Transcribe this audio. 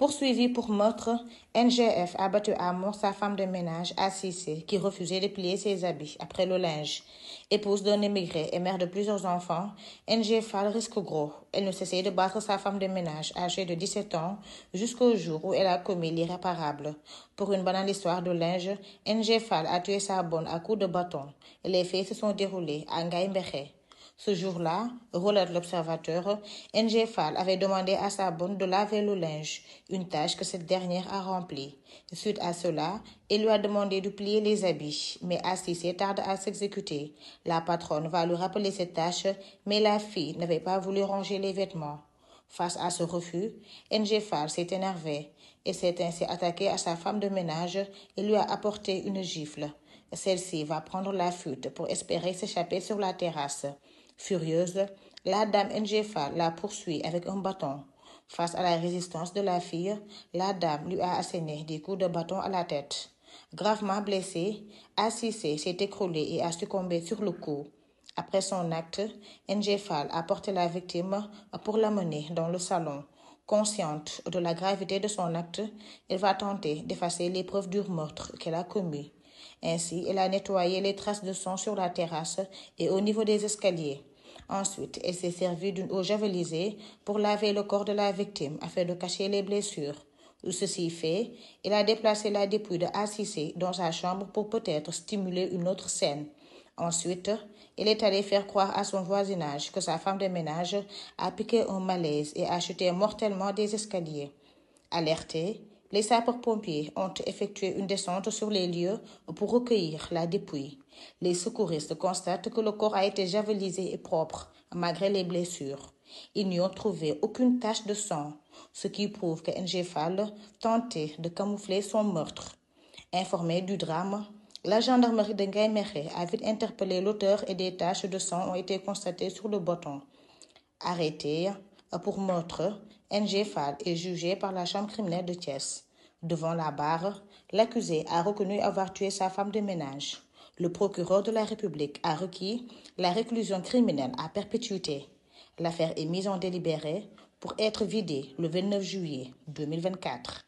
Poursuivi pour meurtre, NGF a battu à mort sa femme de ménage, Assissé, qui refusait de plier ses habits après le linge. Épouse d'un émigré et mère de plusieurs enfants, NG Fall risque gros. Elle ne cessait de battre sa femme de ménage, âgée de 17 ans, jusqu'au jour où elle a commis l'irréparable. Pour une banale histoire de linge, NG Fall a tué sa bonne à coups de bâton. Les faits se sont déroulés à Ngaïmbéché. Ce jour-là, relate l'observateur, NG Fall avait demandé à sa bonne de laver le linge, une tâche que cette dernière a remplie. Suite à cela, il lui a demandé de plier les habits, mais Assissé tarde à s'exécuter. La patronne va lui rappeler cette tâche, mais la fille n'avait pas voulu ranger les vêtements. Face à ce refus, NG Fall s'est énervé et s'est ainsi attaqué à sa femme de ménage et lui a apporté une gifle. Celle-ci va prendre la fuite pour espérer s'échapper sur la terrasse. Furieuse, la dame NG Fall la poursuit avec un bâton. Face à la résistance de la fille, la dame lui a asséné des coups de bâton à la tête. Gravement blessé, Assissé s'est écroulé et a succombé sur le coup. Après son acte, NG Fall a porté la victime pour l'amener dans le salon. Consciente de la gravité de son acte, elle va tenter d'effacer les preuves du meurtre qu'elle a commis. Ainsi, elle a nettoyé les traces de sang sur la terrasse et au niveau des escaliers. Ensuite, elle s'est servie d'une eau javelisée pour laver le corps de la victime afin de cacher les blessures. Ceci fait, elle a déplacé la dépouille de Assissé dans sa chambre pour peut-être stimuler une autre scène. Ensuite, elle est allée faire croire à son voisinage que sa femme de ménage a piqué un malaise et a chuté mortellement des escaliers. Alertés, les sapeurs-pompiers ont effectué une descente sur les lieux pour recueillir la dépouille. Les secouristes constatent que le corps a été javelisé et propre, malgré les blessures. Ils n'y ont trouvé aucune tache de sang, ce qui prouve que NG Fall tentait de camoufler son meurtre. Informé du drame, la gendarmerie de Ngaïmbéché a vite interpellé l'auteur et des taches de sang ont été constatées sur le bâton. Arrêté pour meurtre, NG Fall est jugé par la chambre criminelle de Thiès. Devant la barre, l'accusé a reconnu avoir tué sa femme de ménage. Le procureur de la République a requis la réclusion criminelle à perpétuité. L'affaire est mise en délibéré pour être vidée le 29 juillet 2024.